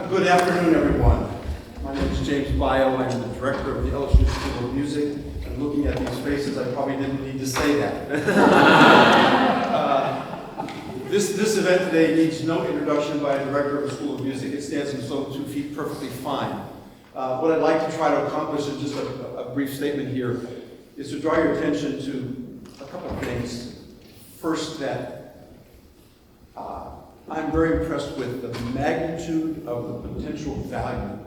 Good afternoon, everyone. My name is James Bio. I'm the director of the LSU School of Music. And looking at these faces, I probably didn't need to say that. This event today needs no introduction by a director of the School of Music. It stands on its own 2 feet perfectly fine. What I'd like to try to accomplish in just a brief statement here is to draw your attention to a couple of things. First, that I'm very impressed with the magnitude of the potential value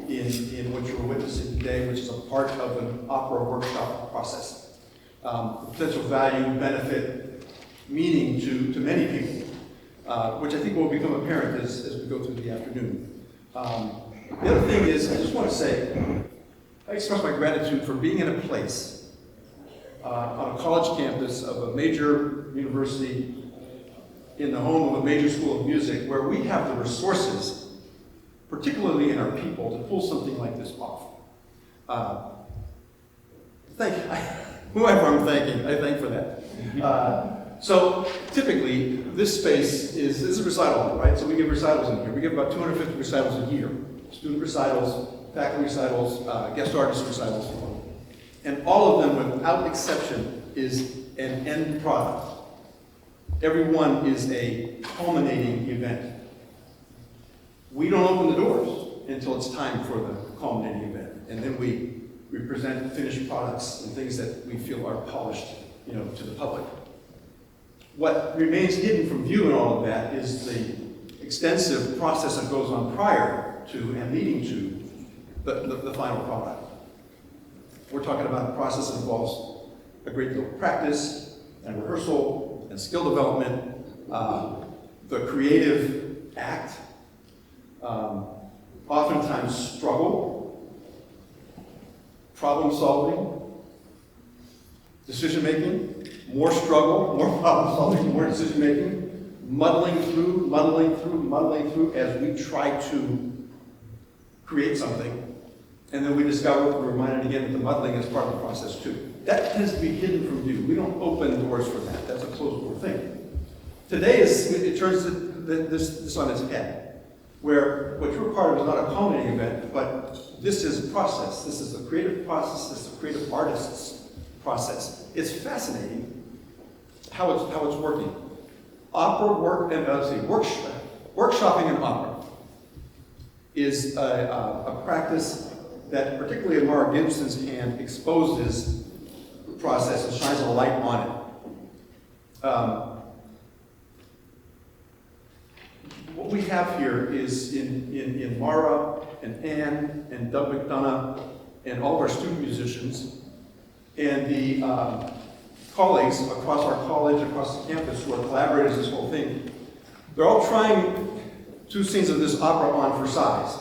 in what you're witnessing today, which is a part of an opera workshop process. The potential value, benefit, meaning to many people, which I think will become apparent as we go through the afternoon. The other thing is, I just want to say, I express my gratitude for being in a place on a college campus of a major university in the home of a major school of music where we have the resources, particularly in our people, to pull something like this off. Whoever I'm thanking, I thank for that. So typically, this space is a recital hall, right? So we give recitals in here. We give about 250 recitals a year. Student recitals, faculty recitals, guest artist recitals. And all of them, without exception, is an end product. Every one is a culminating event. We don't open the doors until it's time for the culminating event. And then we present finished products and things that we feel are polished, to the public. What remains hidden from view in all of that is the extensive process that goes on prior to and leading to the final product. We're talking about a process that involves a great deal of practice and rehearsal and skill development, the creative act, oftentimes struggle, problem solving, decision making, more struggle, more problem solving, more decision making, muddling through as we try to create something. And then we discover, we're reminded again that the muddling is part of the process too. That tends to be hidden from view. We don't open doors for that. That's a closed door thing. Today, it turns this on its head, where what you're part of is not a culminating event, but this is a process. This is a creative process. This is a creative artist's process. It's fascinating how it's working. Workshopping in opera is a practice that, particularly in Mara Gibson's hand, exposes the process and shines a light on it. What we have here is in Mara and Anne and Doug McDonough and all of our student musicians and the colleagues across our college, across the campus who are collaborators in this whole thing. They're all trying 2 scenes of this opera on for size.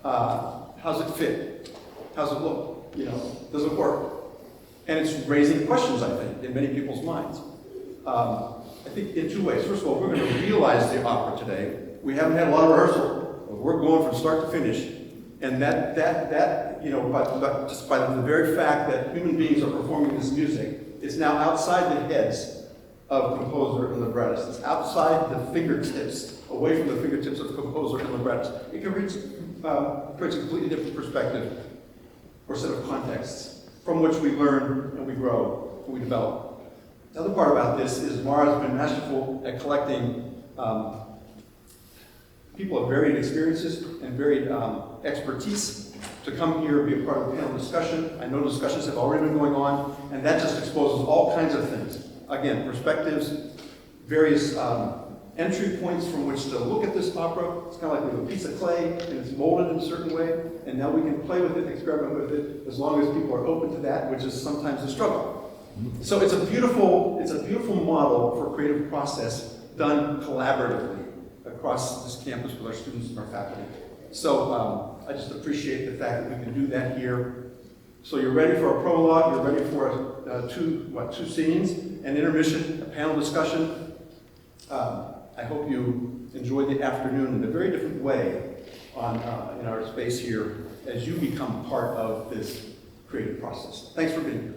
How's it fit? How's it look? Does it work? And it's raising questions, I think, in many people's minds. I think in 2 ways. First of all, we're going to realize the opera today. We haven't had a lot of rehearsal. We're going from start to finish. And that just by the very fact that human beings are performing this music, it's now outside the heads of composer and librettist. It's outside the fingertips, away from the fingertips of composer and librettist. It creates a completely different perspective or set of contexts from which we learn and we grow and we develop. The other part about this is Mara's been masterful at collecting people of varied experiences and varied expertise to come here and be a part of the panel discussion. I know discussions have already been going on, and that just exposes all kinds of things. Again, perspectives, various entry points from which to look at this opera. It's kind of like we have a piece of clay, and it's molded in a certain way, and now we can play with it, experiment with it, as long as people are open to that, which is sometimes a struggle. So it's a beautiful model for creative process done collaboratively across this campus with our students and our faculty. So I just appreciate the fact that we can do that here. So you're ready for a prologue, you're ready for 2 scenes, an intermission, a panel discussion. I hope you enjoy the afternoon in a very different way in our space here as you become part of this creative process. Thanks for being here.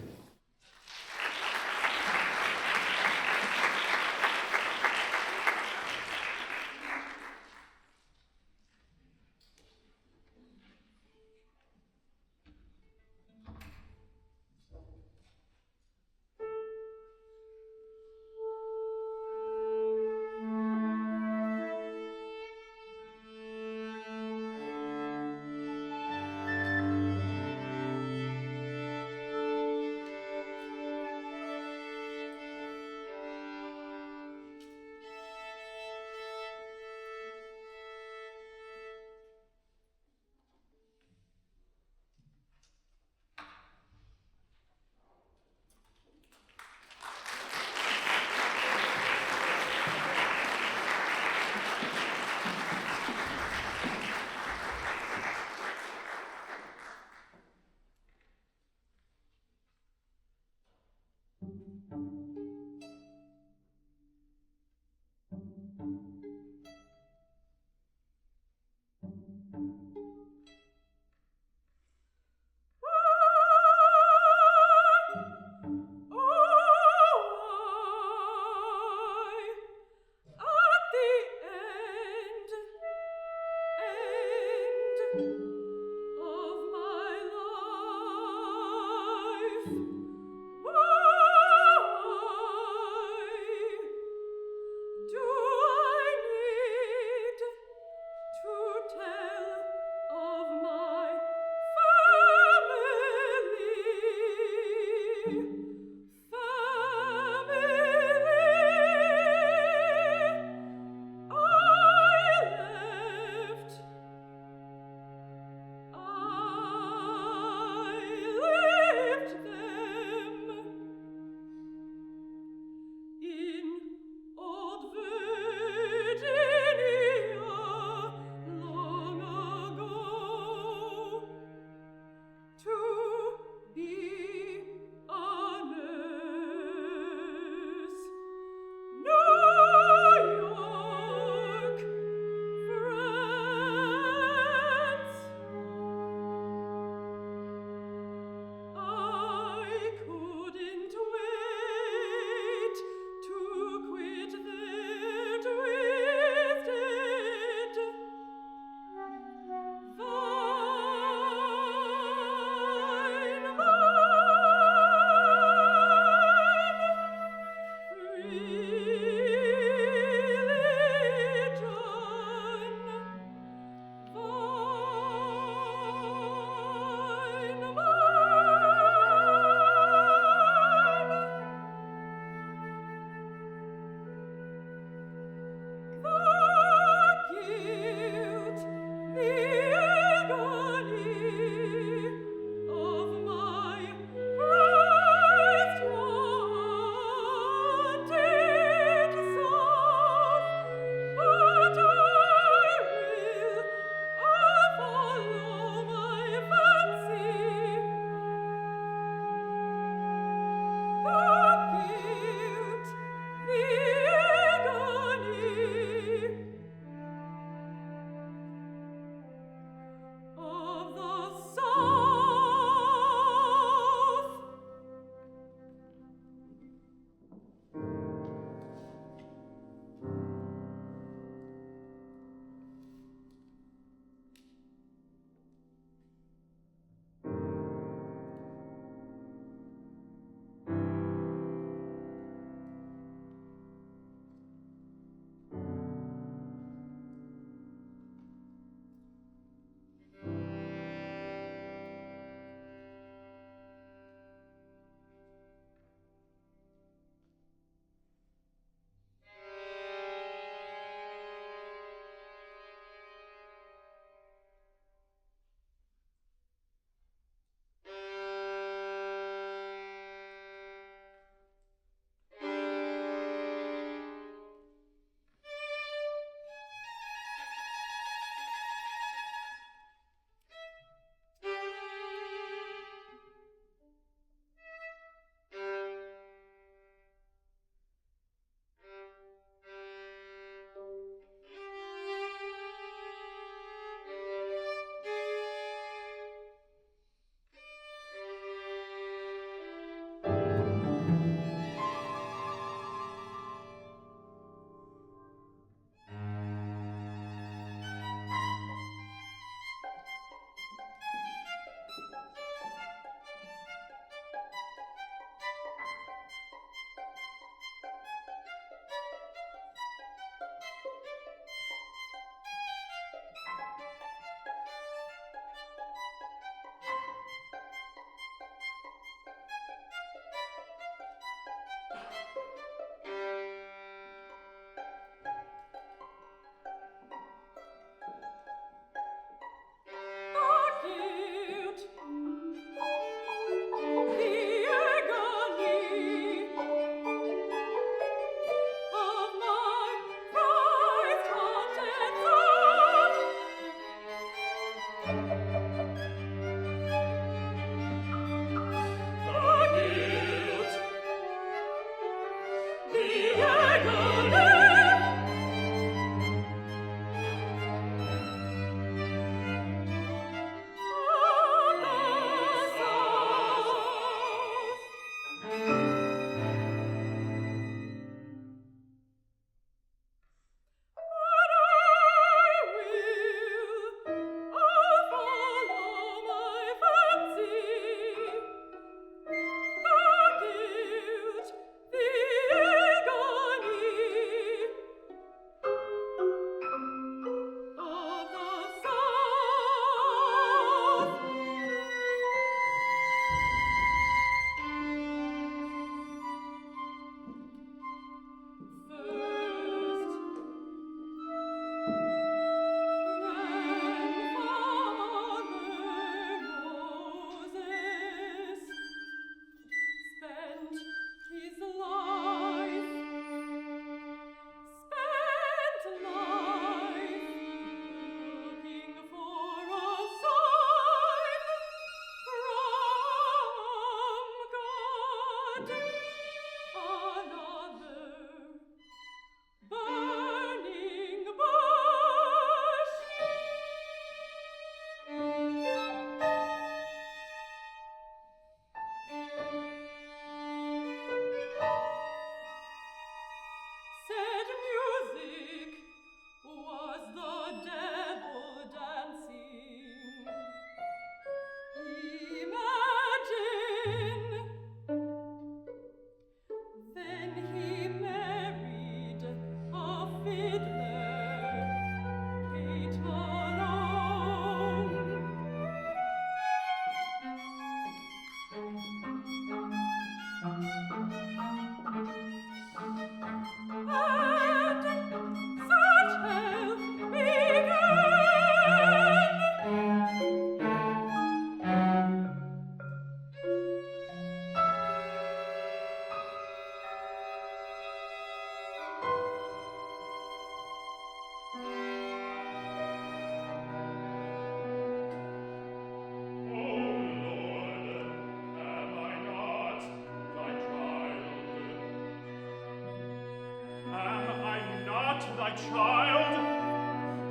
child.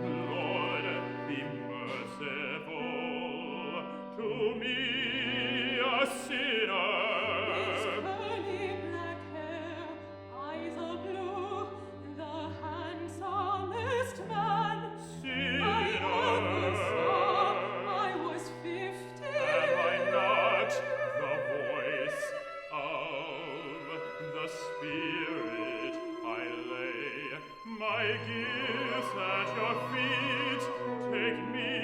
Lord, be merciful to me, a sinner. His curly black hair, eyes of blue, the handsomest man I ever saw. I was 50. Am I not the voice of the Spirit? I lay my gifts at your feet. Take me,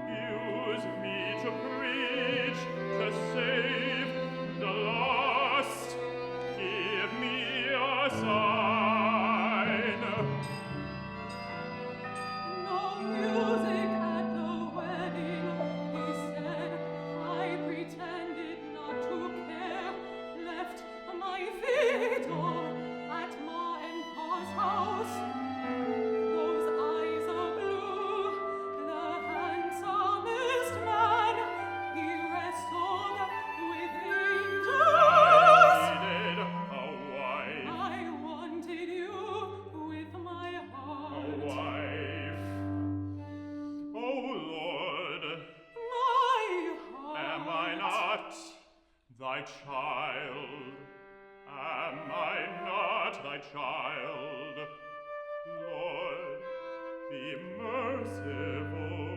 use me to preach, to save the lost. Give me a sign. No music at the wedding, he said. I pretended not to care. Left my fiddle at Ma and Pa's house. Those eyes of blue, the handsomest man, he wrestled with angels. I needed a wife. I wanted you with my A heart. wife. Oh Lord, My heart. am I not thy child? Am I not thy child? Lord, be merciful.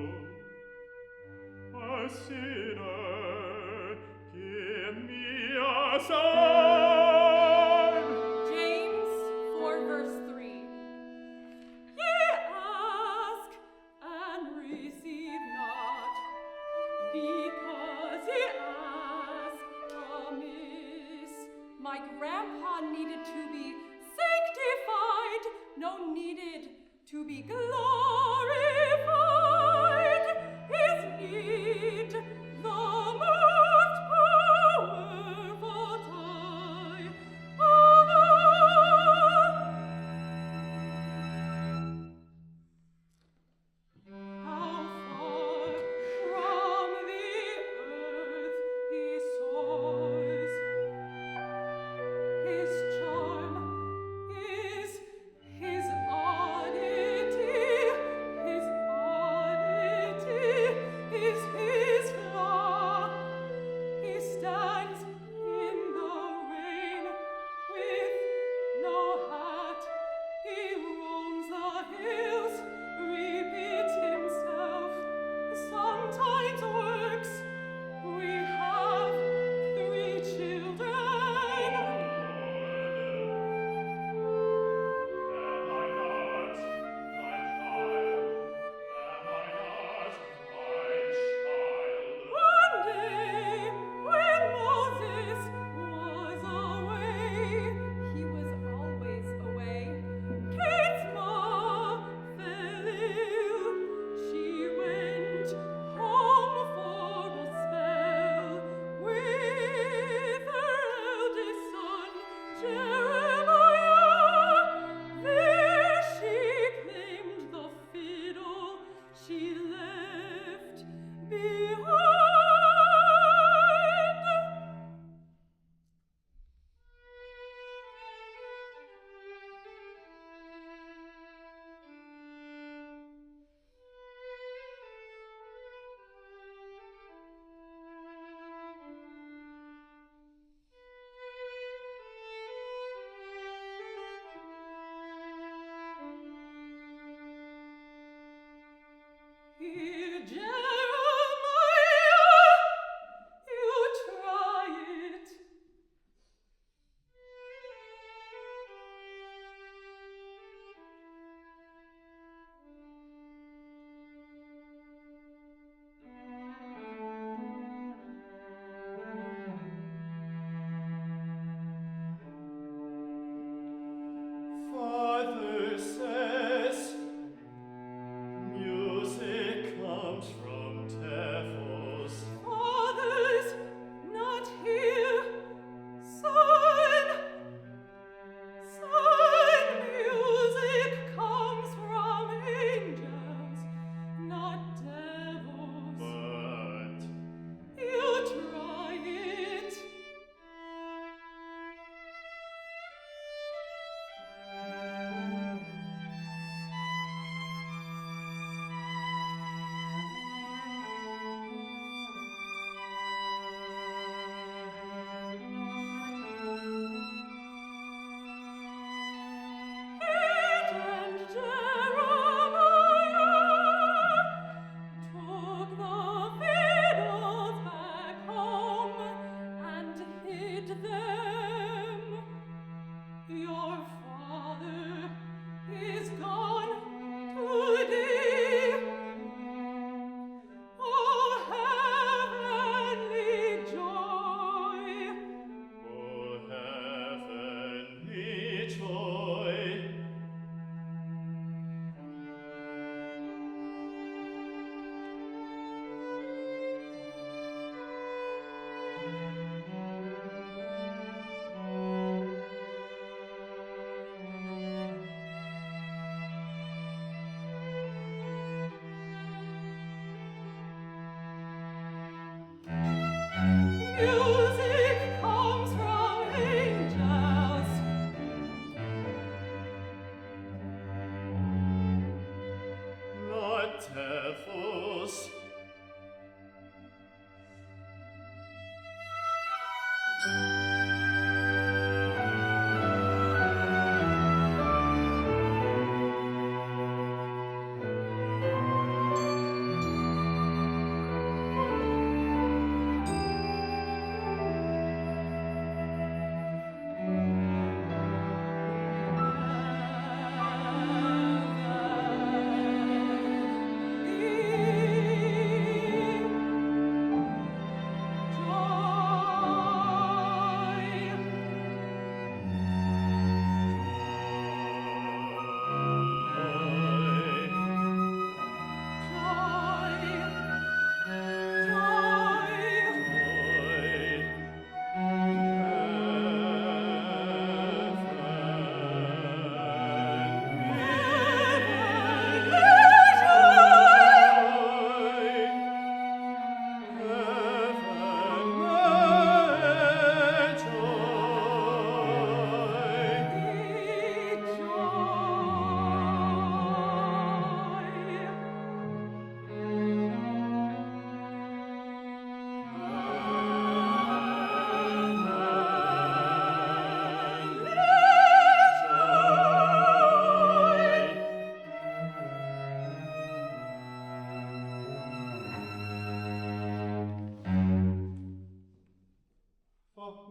A sinner, give me a sign. James 4 verse 3. Ye ask and receive not, because ye ask amiss. My grandpa needed to be Sanctified, no needed to be glorified. His need, the most powerful tie. How far from the earth he soars. His charm is his oddity.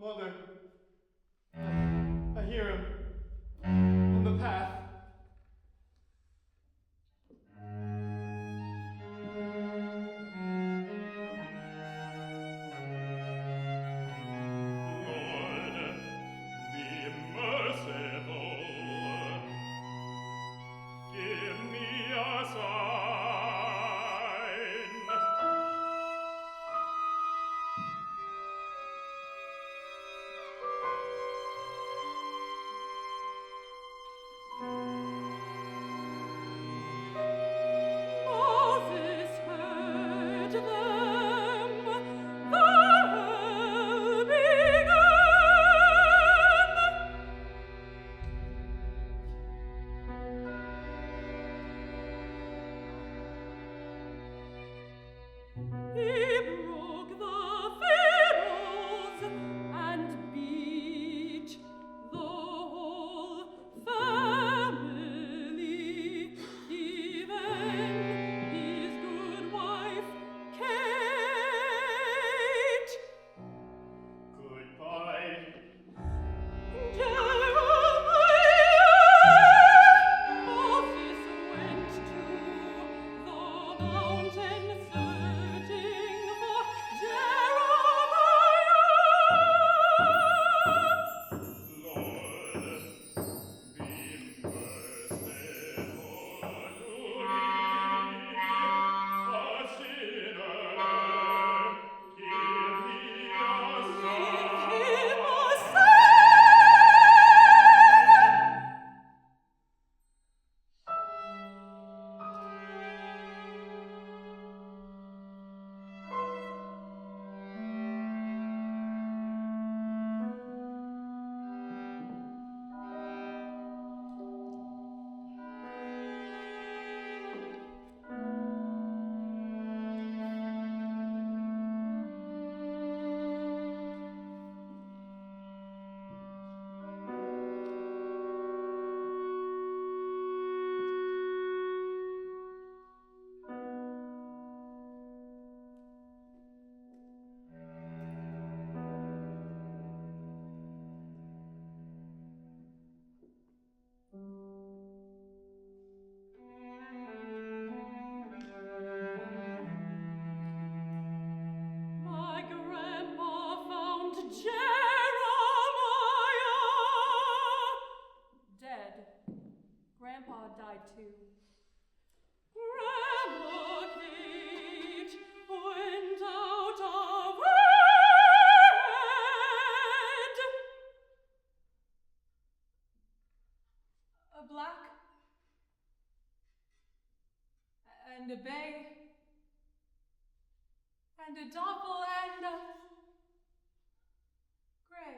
Mother, I hear him on the path. Lord, be merciful. Give me a sign. Moses heard them, the hell began. He broke the fiddles and beat the whole family, even his good wife Kate. Goodbye. Moses went to the mountain searching for Jeremiah. Lord, be merciful to me, a sinner. Give me a sign. Give him a sign. My grandpa found Jeremiah Dead. Grandpa died too. Grandma Kate went out of her head. A black and a bay and a doppel and a gray.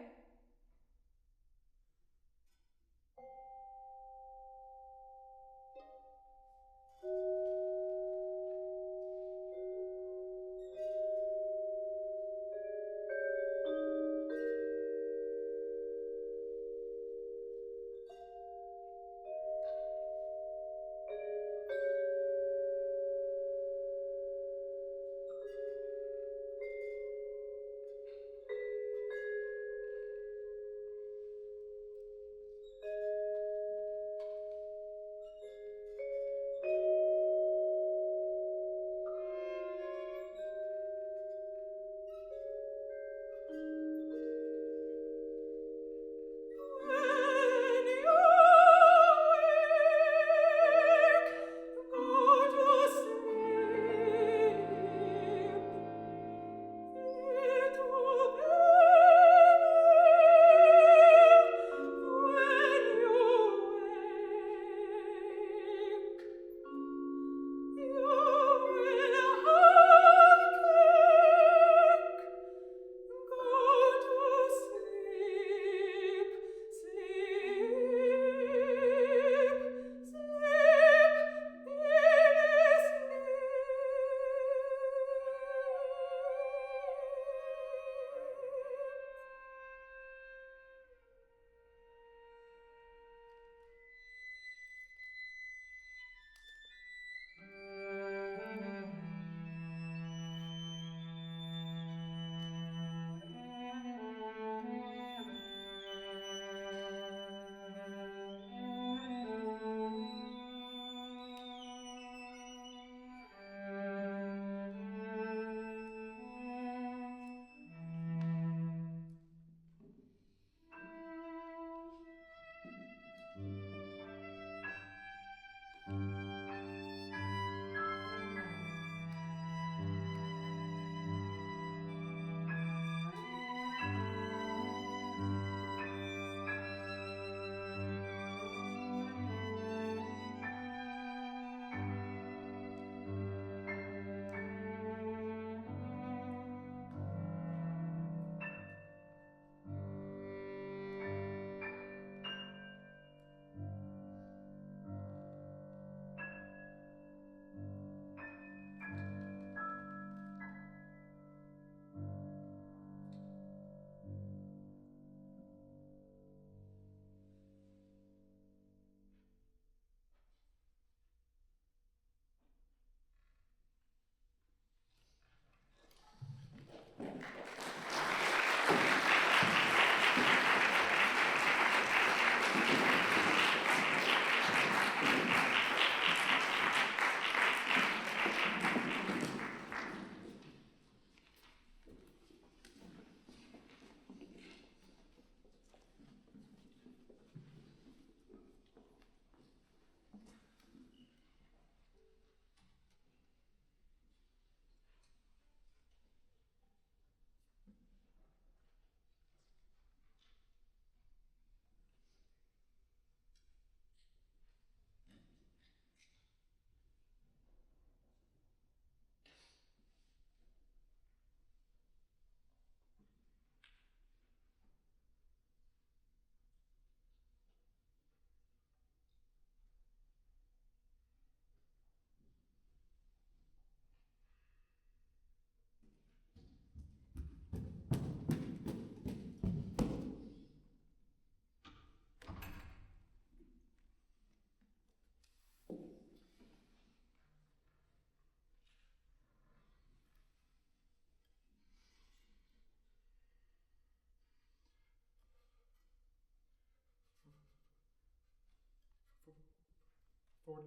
40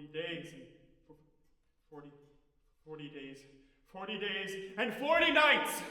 days and 40 days, 40 days and 40 nights.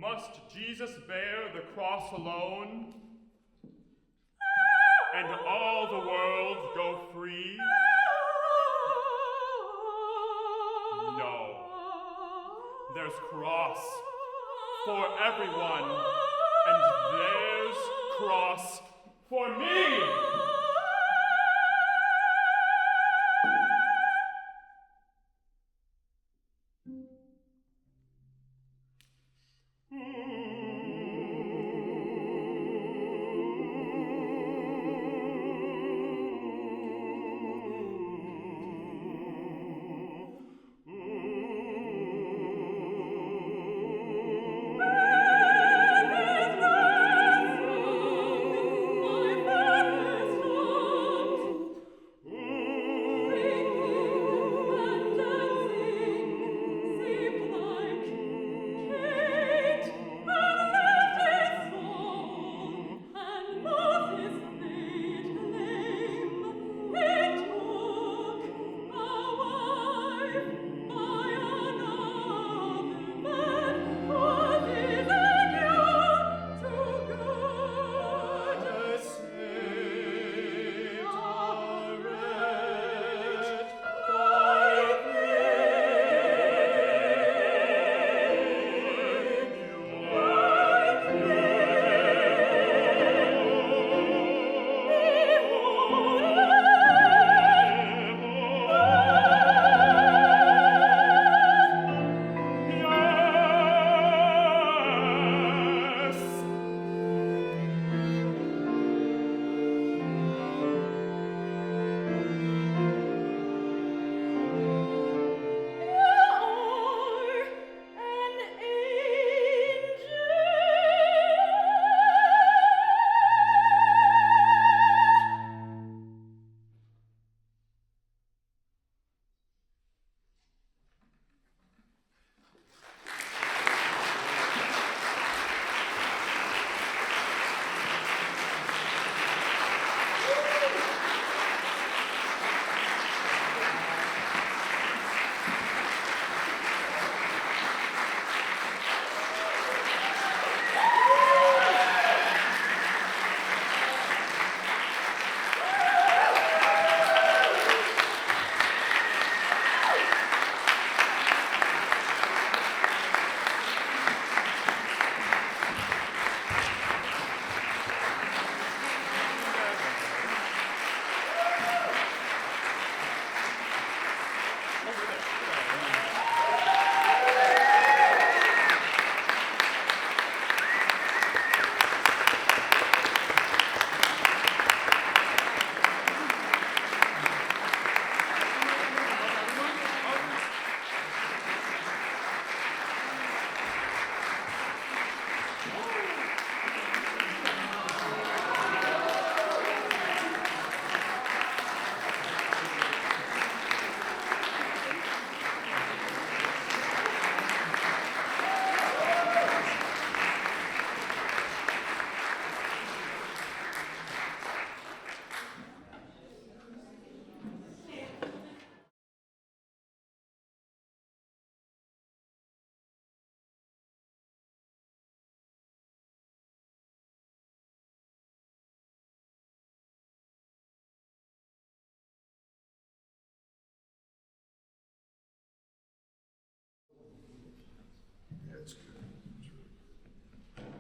Must Jesus bear the cross alone? And all the world go free? No. There's cross for everyone, and there's cross for me!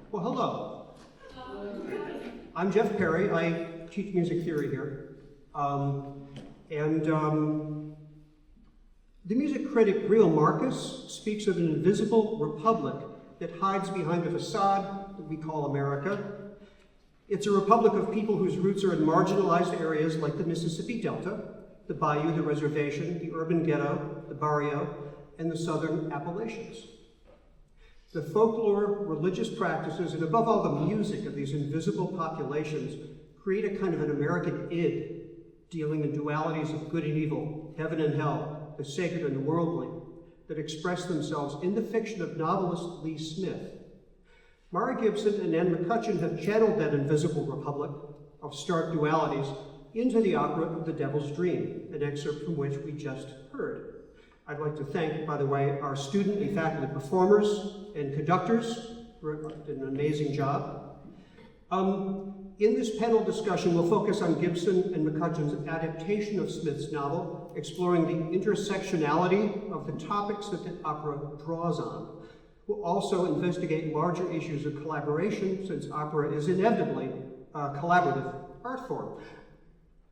Well, hello. I'm Jeff Perry. I teach music theory here. The music critic Real Marcus speaks of an invisible republic that hides behind a facade that we call America. It's a republic of people whose roots are in marginalized areas like the Mississippi Delta, the Bayou, the Reservation, the urban ghetto, the barrio, and the Southern Appalachians. The folklore, religious practices, and above all the music of these invisible populations create a kind of an American id, dealing in dualities of good and evil, heaven and hell, the sacred and the worldly, that express themselves in the fiction of novelist Lee Smith. Mara Gibson and Anne McCutchan have channeled that invisible republic of stark dualities into the opera of The Devil's Dream, an excerpt from which we just heard. I'd like to thank, by the way, our student and faculty performers and conductors, did an amazing job. In this panel discussion, we'll focus on Gibson and McCutchan's adaptation of Smith's novel, exploring the intersectionality of the topics that the opera draws on. We'll also investigate larger issues of collaboration, since opera is inevitably a collaborative art form.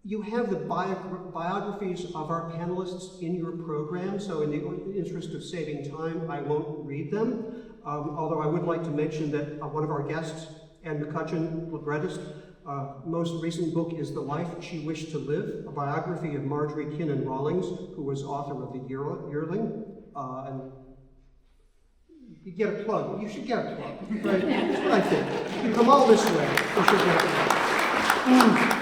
You have the biographies of our panelists in your program, so in the interest of saving time, I won't read them. Although I would like to mention that one of our guests, Anne McCutchan, librettist, most recent book is The Life She Wished to Live, a biography of Marjorie Kinnan Rawlings, who was author of The Yearling. And you get a plug. You should get a plug. Right? That's what I think. You come all this way. You should get a plug.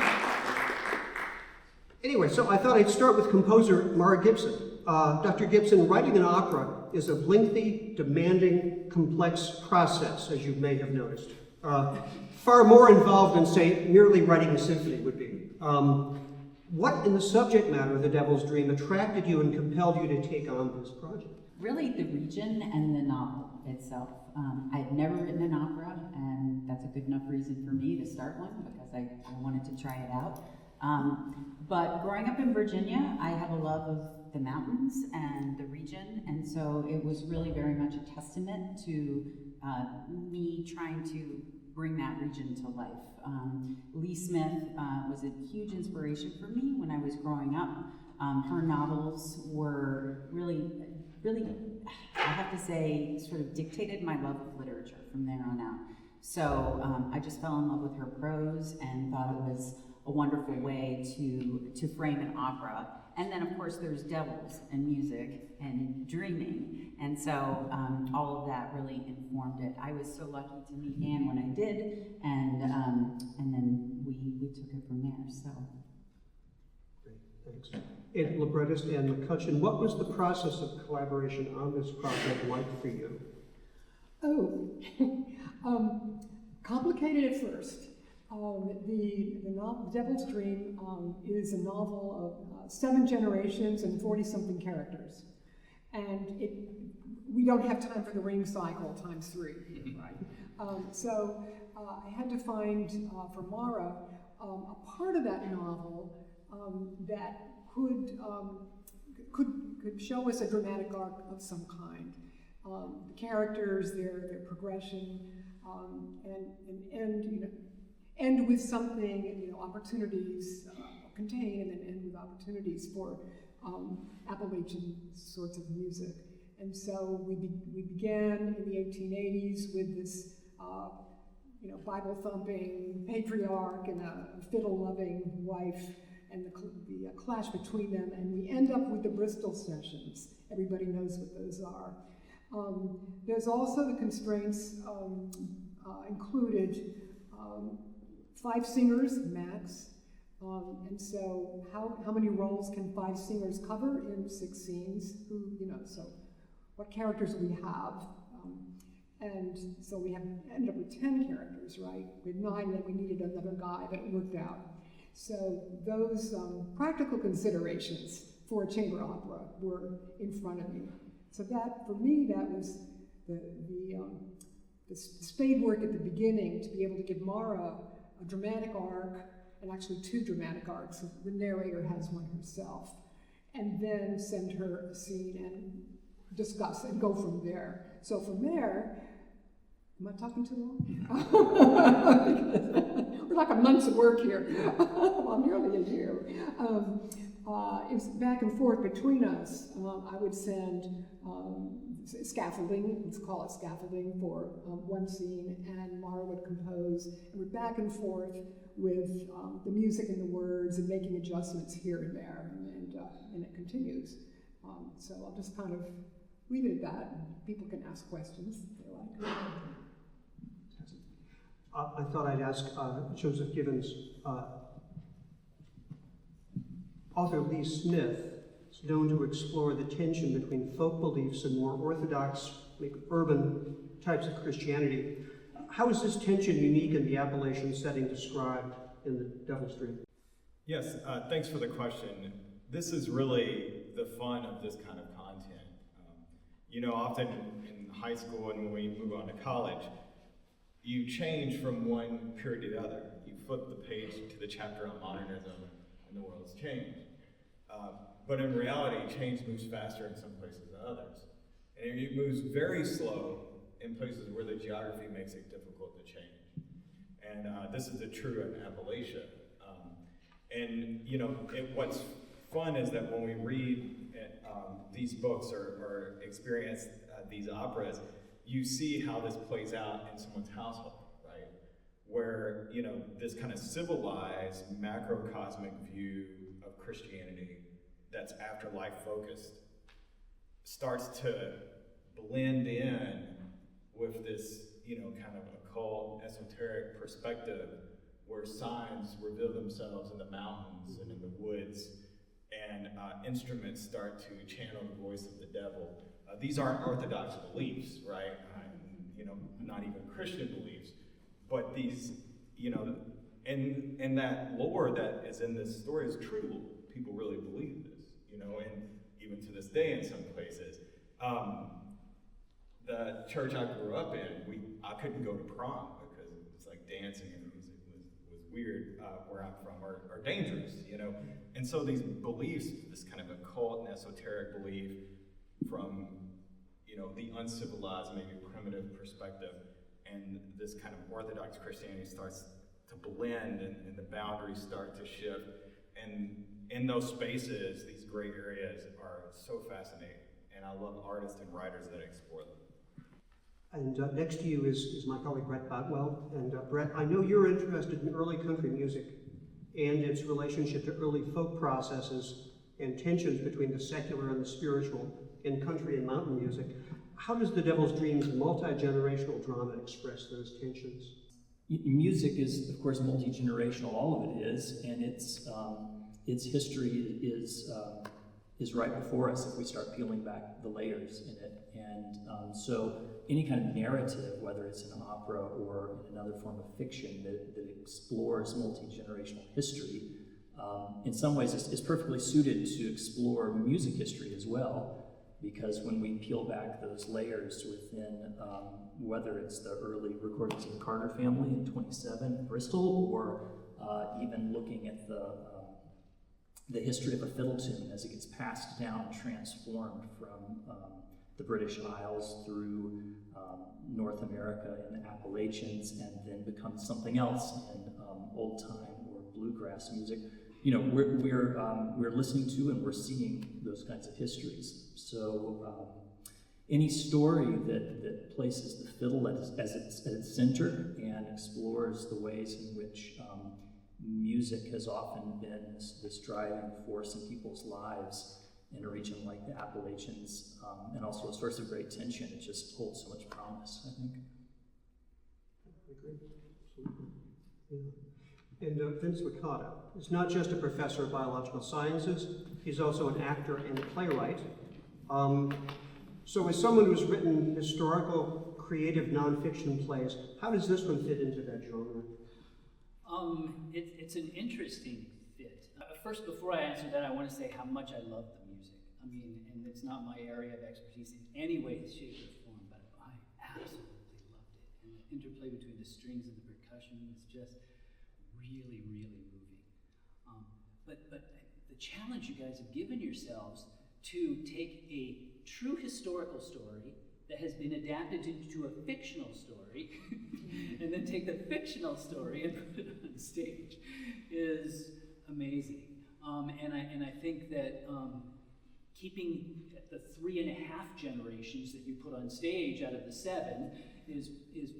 Anyway, so I thought I'd start with composer Mara Gibson. Dr. Gibson, writing an opera is a lengthy, demanding, complex process, as you may have noticed. Far more involved than, say, merely writing a symphony would be. What in the subject matter of The Devil's Dream attracted you and compelled you to take on this project? Really the region and the novel itself. I had never written an opera, and that's a good enough reason for me to start one, because I wanted to try it out. But growing up in Virginia, I have a love of the mountains and the region, and so it was really very much a testament to me trying to bring that region to life. Lee Smith was a huge inspiration for me when I was growing up. Her novels were really, I have to say, sort of dictated my love of literature from there on out. So I just fell in love with her prose and thought it was a wonderful way to frame an opera. And then, of course, there's devils and music and dreaming. And so all of that really informed it. I was so lucky to meet Anne when I did, and then we took it from there, so. Great, thanks. And librettist Anne McCutchan, what was the process of collaboration on this project like for you? Complicated at first. The novel, Devil's Dream is a novel of 7 generations and 40-something characters. And we don't have time for the ring cycle times 3, right? So I had to find, for Mara, a part of that novel that could show us a dramatic arc of some kind. The characters, their progression, and end with something, opportunities, contain and then end with opportunities for Appalachian sorts of music. And so we began in the 1880s with this, Bible-thumping patriarch and a fiddle-loving wife, and the clash between them, and we end up with the Bristol sessions. Everybody knows what those are. There's also the constraints included 5 singers, max, and so how many roles can 5 singers cover in 6 scenes? So what characters we have? And so we ended up with 10 characters, right? We had 9, and then we needed another guy, but it worked out. So those practical considerations for a chamber opera were in front of me. So that, for me, that was the spade work at the beginning to be able to give Mara a dramatic arc, and actually 2 dramatic arcs. The narrator has one herself, and then send her a scene and discuss and go from there. So from there, am I talking too long? We're like a month's of work here. Well, nearly a year. It was back and forth between us. I would send scaffolding, let's call it scaffolding, for one scene, and Mara would compose, and we're back and forth with the music and the words and making adjustments here and there, and it continues. So I'll just kind of leave it at that. People can ask questions if they like. I thought I'd ask Joseph Gibbons, author Lee Smith is known to explore the tension between folk beliefs and more orthodox, urban types of Christianity. How is this tension unique in the Appalachian setting described in The Devil's Dream? Yes, thanks for the question. This is really the fun of this kind of content. Often in high school and when we move on to college, you change from one period to the other. You flip the page to the chapter on modernism, and the world's changed. But in reality, change moves faster in some places than others. And it moves very slow in places where the geography makes it difficult to change. And this is true in Appalachia. And you know, what's fun is that when we read these books or experience these operas, you see how this plays out in someone's household, right? Where, you know, this kind of civilized, macrocosmic view of Christianity that's afterlife focused starts to blend in with this, you know, kind of occult, esoteric perspective where signs reveal themselves in the mountains and in the woods, and instruments start to channel the voice of the devil. These aren't orthodox beliefs, right? You know, not even Christian beliefs, but these, you know, and that lore that is in this story is true. People really believe this, you know, and even to this day in some places. The church I grew up in, I couldn't go to prom because it was like dancing and music was weird where I'm from, or dangerous, you know. And so these beliefs, this kind of occult and esoteric belief from, you know, the uncivilized, maybe primitive perspective, and this kind of orthodox Christianity starts to blend, and the boundaries start to shift. And in those spaces, these gray areas are so fascinating. And I love artists and writers that explore them. And next to you is my colleague Brett Botwell. And Brett, I know you're interested in early country music and its relationship to early folk processes and tensions between the secular and the spiritual in country and mountain music. How does The Devil's Dreams multi-generational drama express those tensions? Music is, of course, multi-generational. All of it is, and its history is right before us if we start peeling back the layers in it. And so any kind of narrative, whether it's an opera or in another form of fiction that explores multi-generational history, in some ways is perfectly suited to explore music history as well. Because when we peel back those layers within, whether it's the early recordings of the Carter family in 27 Bristol, or even looking at the history of a fiddle tune as it gets passed down and transformed from the British Isles through North America and the Appalachians, and then becomes something else in old time or bluegrass music. You know, we're listening to and we're seeing those kinds of histories. So any story that places the fiddle at its center and explores the ways in which music has often been this driving force in people's lives in a region like the Appalachians, and also a source of great tension, it just holds so much promise, I think. I agree. Absolutely. Yeah. And Vince Licata is not just a professor of biological sciences, he's also an actor and playwright. So as someone who's written historical, creative nonfiction plays, how does this one fit into that genre? It's an interesting fit. First, before I answer that, I want to say how much I love the music. I mean, and it's not my area of expertise in any way, shape, or form, but I absolutely loved it. And the interplay between the strings and the percussion was just really, really moving. But the challenge you guys have given yourselves to take a true historical story that has been adapted into a fictional story and then take the fictional story and put it on stage is amazing. And I think that keeping the 3.5 generations that you put on stage out of the 7 is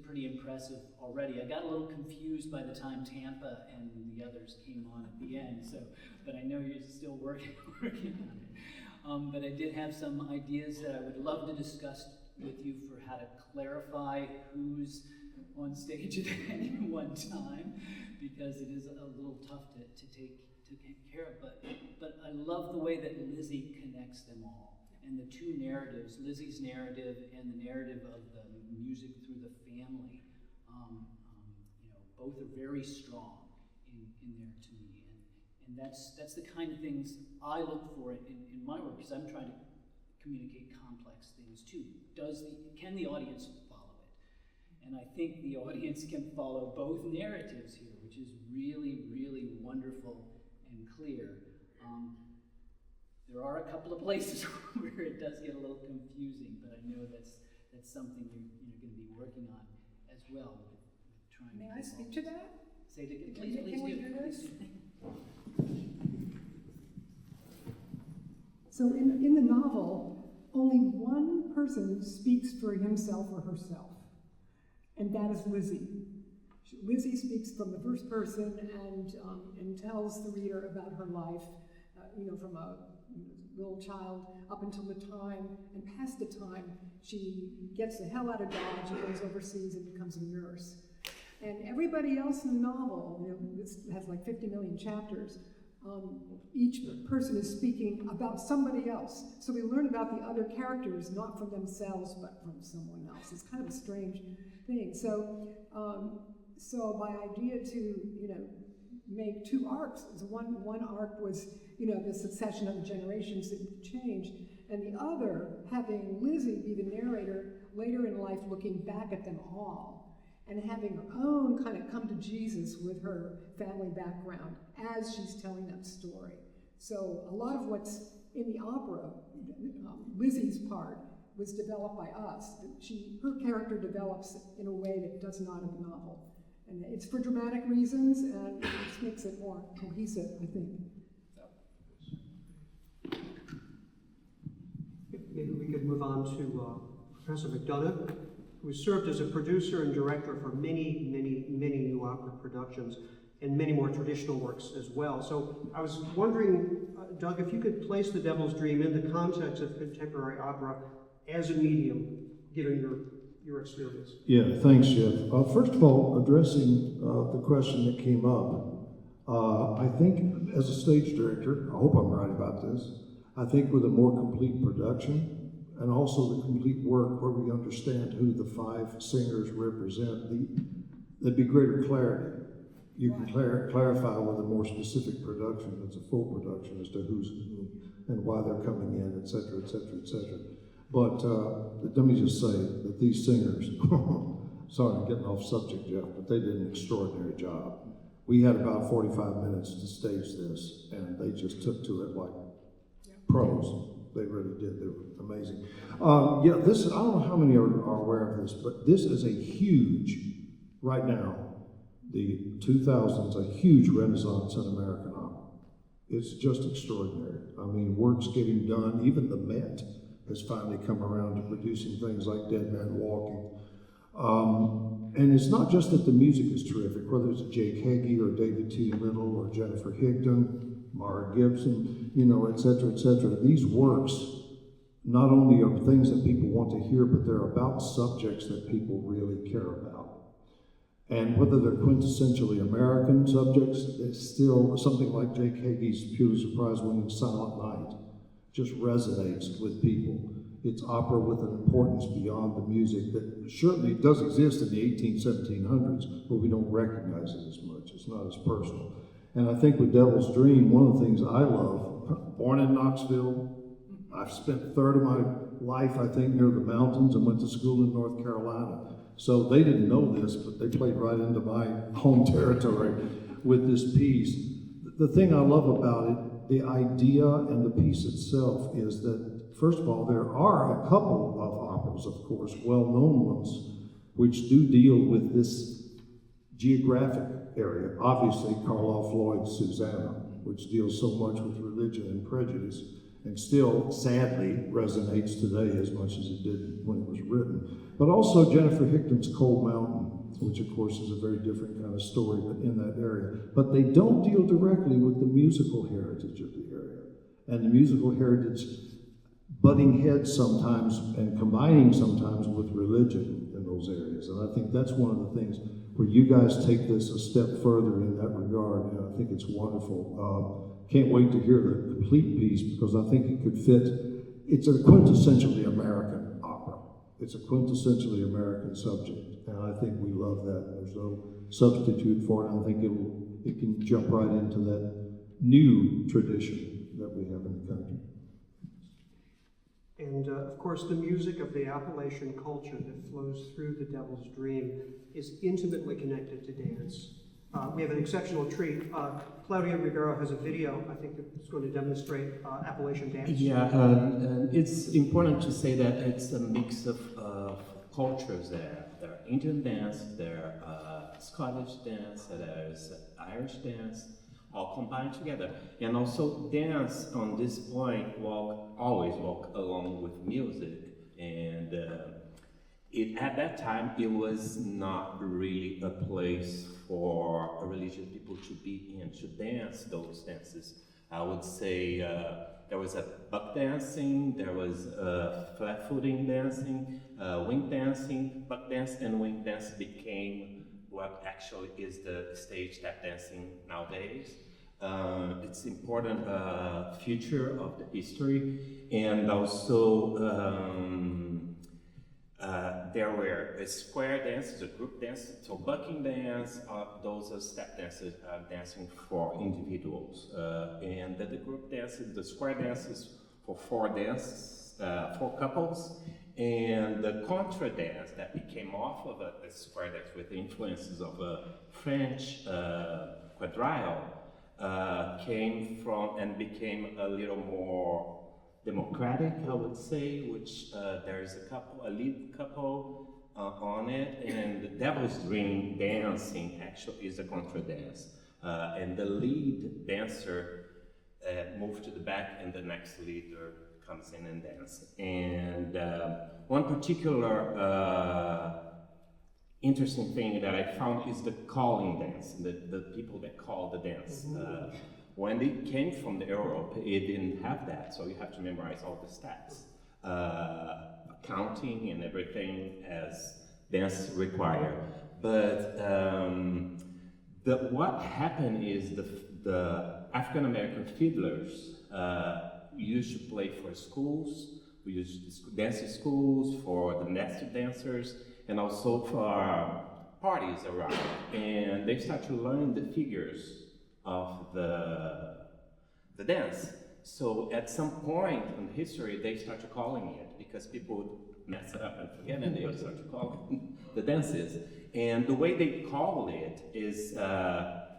pretty impressive already. I got a little confused by the time Tampa and the others came on at the end, but I know you're still working on it. But I did have some ideas that I would love to discuss with you for how to clarify who's on stage at any one time, because it is a little tough to take care of. But I love the way that Lizzie connects them all, and the two narratives, Lizzie's narrative and the narrative of the music through the family. You know, both are very strong in there to me, and that's the kind of things I look for in my work, because I'm trying to communicate complex things too. Can the audience follow it? And I think the audience can follow both narratives here, which is really, really wonderful and clear. There are a couple of places where it does get a little confusing, but I know that's something you're going to be working on as well. With trying May to I speak to that? Say it again. Please Can we do. do Please this? do. So in the novel, only one person speaks for himself or herself, and that is Lizzie. Lizzie speaks from the first person and tells the reader about her life, from a little child up until the time, and past the time, she gets the hell out of Dodge, she goes overseas and becomes a nurse. And everybody else in the novel, this has like 50 million chapters, each person is speaking about somebody else. So we learn about the other characters, not from themselves, but from someone else. It's kind of a strange thing. So my idea to, make two arcs, one arc was, the succession of the generations that change, and the other, having Lizzie be the narrator later in life, looking back at them all, and having her own kind of come to Jesus with her family background as she's telling that story. So a lot of what's in the opera, Lizzie's part, was developed by us. Her character develops in a way that does not in the novel. And it's for dramatic reasons, and it just makes it more cohesive, I think. Maybe we could move on to Professor McDonough, who served as a producer and director for many, many, many new opera productions and many more traditional works as well. So I was wondering, Doug, if you could place The Devil's Dream in the context of contemporary opera as a medium, given your experience. Yeah, thanks, Jeff. First of all, addressing the question that came up, I think as a stage director, I hope I'm right about this, I think with a more complete production and also the complete work where we understand who the 5 singers represent, there'd be greater clarity. You can clarify with a more specific production, that's a full production as to who's who and why they're coming in, et cetera, et cetera, et cetera. But let me just say that these singers, sorry, I'm getting off subject, Jeff, but they did an extraordinary job. We had about 45 minutes to stage this, and they just took to it like pros. They really did. They were amazing. I don't know how many are aware of this, but this is a huge, right now, the 2000s, a huge renaissance in American opera. It's just extraordinary. I mean, work's getting done. Even the Met has finally come around to producing things like Dead Man Walking. And it's not just that the music is terrific, whether it's Jake Heggie or David T. Little or Jennifer Higdon, Mara Gibson, et cetera, et cetera. These works not only are things that people want to hear, but they're about subjects that people really care about. And whether they're quintessentially American subjects, it's still something like Jake Hagee's Pulitzer Prize-winning Silent Night just resonates with people. It's opera with an importance beyond the music that certainly does exist in the 1700s, but we don't recognize it as much. It's not as personal. And I think with Devil's Dream, one of the things I love, born in Knoxville, I've spent a third of my life, I think, near the mountains and went to school in North Carolina. So they didn't know this, but they played right into my home territory with this piece. The thing I love about it, the idea and the piece itself is that, first of all, there are a couple of operas, of course, well-known ones, which do deal with this geographic area. Obviously, Carlisle Floyd's Susanna, which deals so much with religion and prejudice, and still, sadly, resonates today as much as it did when it was written. But also Jennifer Higdon's Cold Mountain, which of course is a very different kind of story, but in that area. But they don't deal directly with the musical heritage of the area. And the musical heritage butting heads sometimes and combining sometimes with religion in those areas. And I think that's one of the things where you guys take this a step further in that regard, and I think it's wonderful. Can't wait to hear the complete piece because I think it could fit. It's a quintessentially American opera. It's a quintessentially American subject, and I think we love that. There's no substitute for it. I think it can jump right into that new tradition that we have in the country. And And of course, the music of the Appalachian culture that flows through The Devil's Dream is intimately connected to dance. We have an exceptional treat. Claudia Rivero has a video, I think, that's going to demonstrate Appalachian dance. Yeah, it's important to say that it's a mix of cultures there. There are Indian dance, there are Scottish dance, there's Irish dance, all combined together. And also dance on this point always walk along with music. And at that time, it was not really a place for religious people to be in, to dance those dances. I would say there was a buck dancing, there was flat-footing dancing, wing dancing. Buck dance and wing dance became what actually is the stage tap dancing nowadays. It's important feature of the history, and also there were a square dances, a group dance, so bucking dance, those are step dances, dancing for individuals. And the group dances, the square dances for four couples, and the contra dance that became off of a square dance with influences of a French quadrille came from and became a little more democratic, I would say, which there's a lead couple on it, and the Devil's Dream dancing actually is a contra dance, and the lead dancer moved to the back, and the next leader comes in and dances. And one particular interesting thing that I found is the calling dance, the people that call the dance. When it came from Europe, it didn't have that, so you have to memorize all the steps, counting and everything as dance require. But what happened is the African American fiddlers used to play for schools. We used to dance in schools for the nested dancers, and also for parties around. And they start to learn the figures of the dance. So at some point in history, they started calling it because people would mess it up and forget, and they would start to call it the dances. And the way they call it is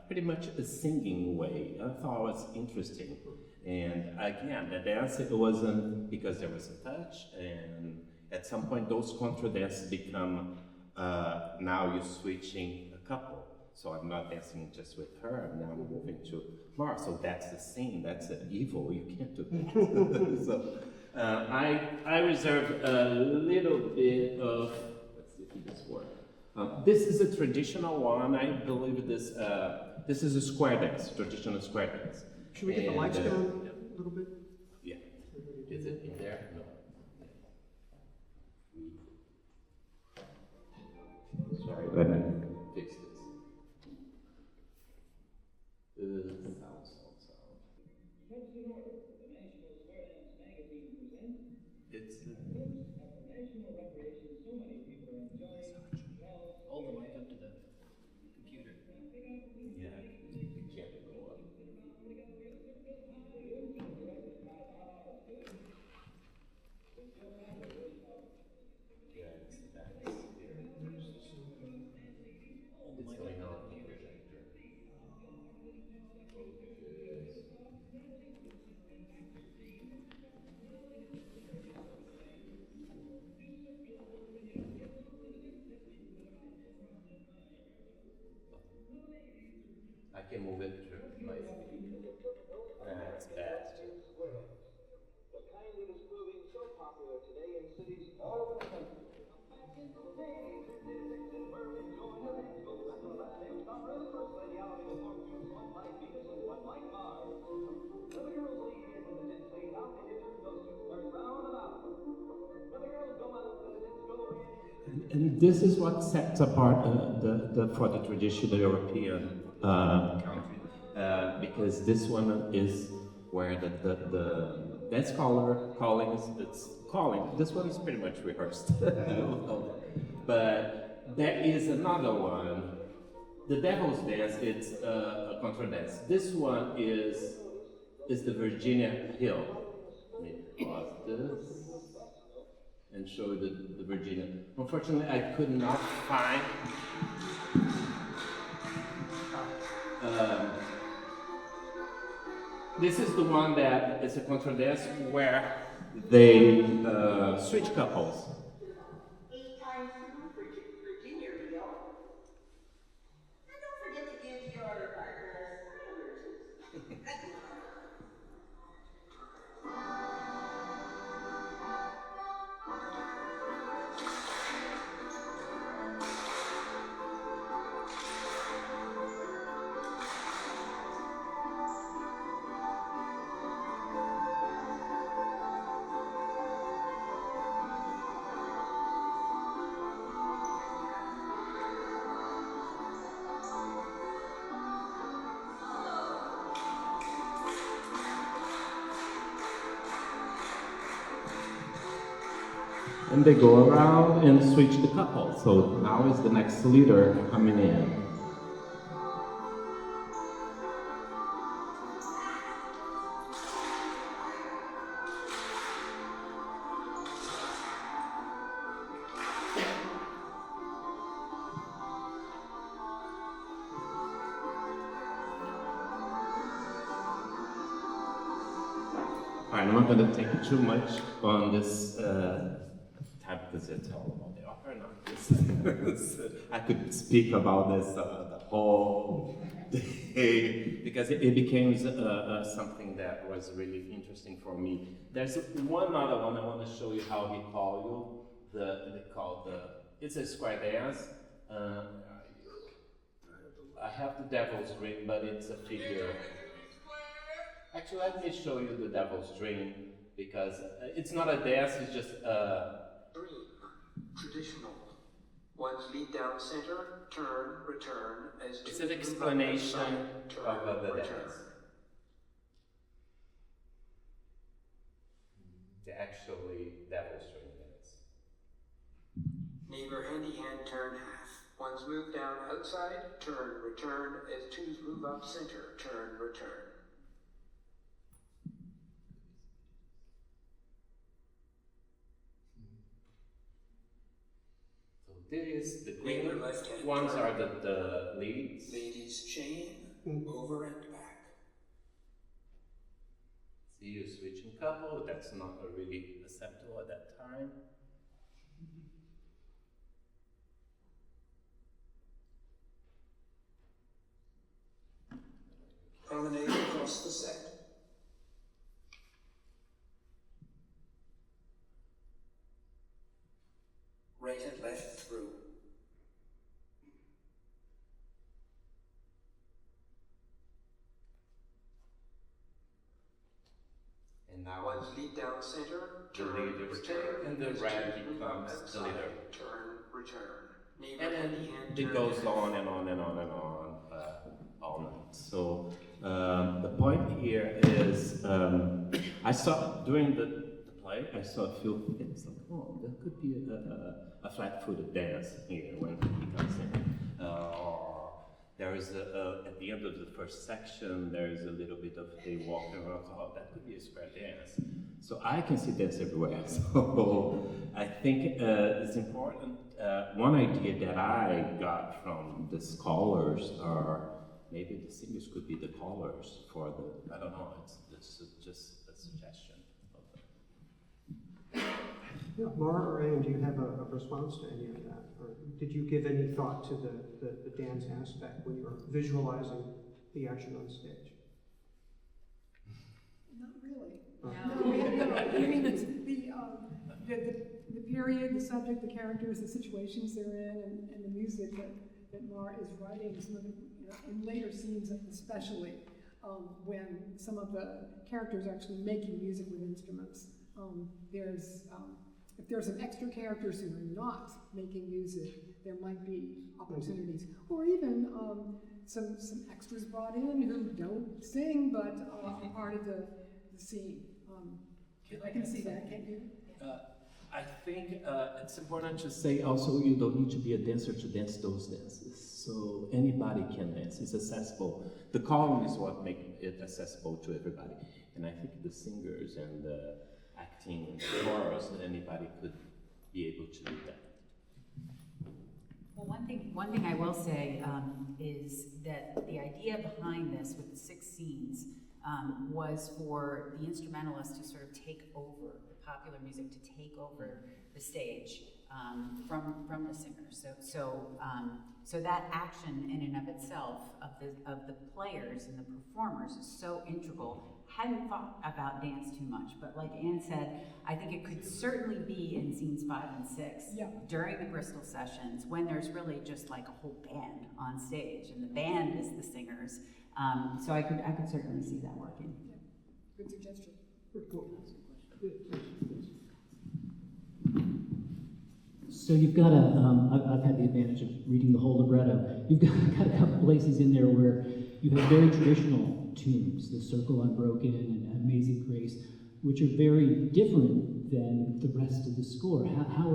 pretty much a singing way. I thought it was interesting. And again, the dance, it wasn't because there was a touch, and at some point those contra dances become, now you're switching a couple. So I'm not dancing just with her, now I'm moving to Mara. So that's the scene, that's the evil, you can't do that. So I reserved a little bit of, let's see if this works. This is a traditional one, I believe this is a square dance, traditional square dance. Should we get the lights down a little bit? Yeah. Is it in there? No. Sorry, let me fix this. Sound. It's All the way up to the computer. yeah, you can't go up. Yeah, it's that's here. It's going on the projector. I can move it through my speed. That's fast. The kind that is proving so popular today in cities all over the country. And this is what sets apart for the traditional European country, because this one is where the dance callings, it's calling. This one is pretty much rehearsed. But there is another one, the Devil's Dance. It's a contra dance. This one is the Virginia Hill. Let me pause this. and show you the Virginia. Unfortunately, I could not find this is the one that is a contradance where they switch couples. 8 times through Virginia Rio. And don't forget to give your partner a And they go around and switch the couple. So now is the next leader coming in. I'm not going to take too much on this time because it's all about the opera now. I could speak about this the whole day because it became something that was really interesting for me. There's one other one I want to show you how he called you. It's a square dance. I have the devil's ring, but it's a figure. Actually, let me show you the devil's dream because it's not a dance, it's just dream. Traditional. One's lead down center, turn, return as it's an explanation of the dance. The actually devil's dream dance. Neighbor handy hand turn half. One's move down outside, turn, return as twos move up center, turn, return. This, the green ones are the leads. Ladies chain, over and back. See you switching couple, that's not really acceptable at that time. Promenade across the set. Right and left through. And now one's lead down center, turn, the leader's return, take, and the red becomes the leader. Turn, return. Neighbor And then hand, it goes on and on and on and on all night. So the point here is I saw during the play, I saw a few things like, oh, there could be a flat-footed dance here when he comes in. There is at the end of the first section, there is a little bit of they walking around. Oh, that could be a square dance. So I can see dance everywhere. So I think it's important. One idea that I got from the scholars are maybe the singers could be the callers for the. I don't know. It's just a suggestion. Yeah, Mara or Anne, do you have a response to any of that? Or did you give any thought to the dance aspect when you were visualizing the action on stage? Not really. No. I mean, the period, the subject, the characters, the situations they're in, and the music that Mara is writing, some of the, in later scenes especially, when some of the characters are actually making music with instruments. If there's some extra characters who are not making music, there might be opportunities. Or even some extras brought in who don't sing but are part of the scene. I can see that, can't you? I think it's important to say also you don't need to be a dancer to dance those dances. So anybody can dance. It's accessible. The column is what makes it accessible to everybody. And I think the singers and the acting and the chorus, anybody could one thing I will say is that the idea behind this with the 6 scenes was for the instrumentalists to sort of take over the popular music, to take over the stage from the singers. So that action in and of itself of the players and the performers is so integral. Hadn't thought about dance too much, but like Anne said, I think it could certainly be in scenes 5 and 6 during the Bristol sessions when there's really just like a whole band on stage and the band is the singers. So I could certainly see that working. Yeah. Good suggestion. So you've got I've had the advantage of reading the whole libretto. You've got a couple places in there where you have very traditional tunes, the Circle Unbroken and Amazing Grace, which are very different than the rest of the score. How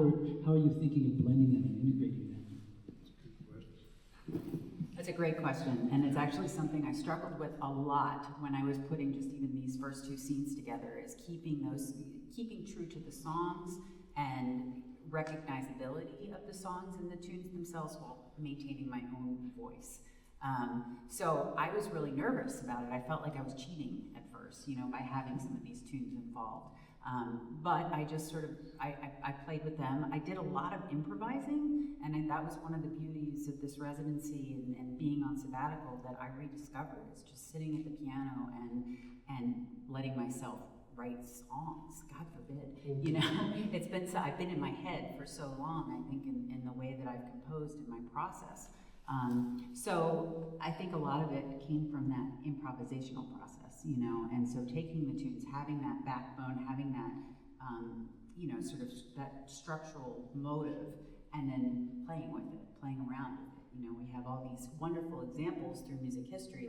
are you thinking of blending them and integrating them? That's a great question, and it's actually something I struggled with a lot when I was putting just even these first 2 scenes together, is keeping true to the songs and recognizability of the songs and the tunes themselves while maintaining my own voice. So I was really nervous about it. I felt like I was cheating at first, by having some of these tunes involved. But I just sort of, I played with them. I did a lot of improvising, and that was one of the beauties of this residency and being on sabbatical that I rediscovered, is just sitting at the piano and letting myself write songs, God forbid. I've been in my head for so long, I think, in the way that I've composed in my process. So I think a lot of it came from that improvisational process, and so taking the tunes, having that backbone, having that, sort of that structural motive, and then playing with it, playing around with it. We have all these wonderful examples through music history,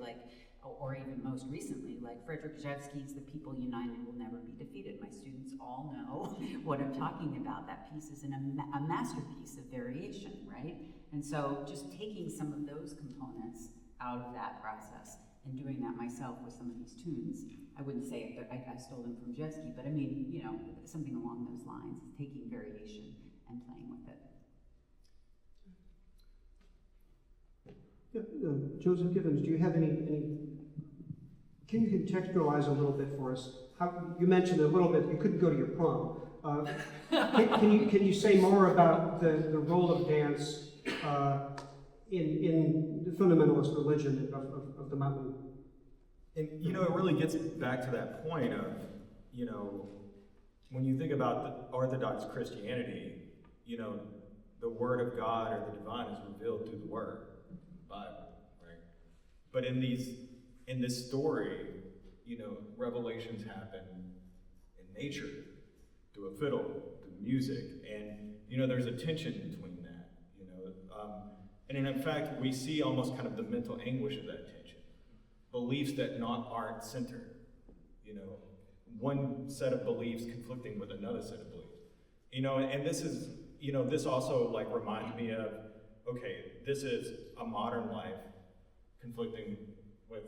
or even most recently, like Frederick Rzewski's The People United Will Never Be Defeated. My students all know what I'm talking about. That piece is a masterpiece of variation, right? And so just taking some of those components out of that process and doing that myself with some of these tunes. I wouldn't say I stole them from Rzewski, but I mean, something along those lines, taking variation and playing with it. Joseph Gibbons, do you have any? Can you contextualize a little bit for us? You mentioned a little bit you couldn't go to your prom. Can you say more about the role of dance in the fundamentalist religion of the mountain? And it really gets back to that point of, when you think about the Orthodox Christianity, the Word of God or the divine is revealed through the Word, Bible, right? But in this story, revelations happen in nature, through a fiddle, through music, and there's a tension between that, and in fact we see almost kind of the mental anguish of that tension, beliefs that aren't centered, one set of beliefs conflicting with another set of beliefs, and this is, this also reminds me of, okay, this is a modern life conflicting with,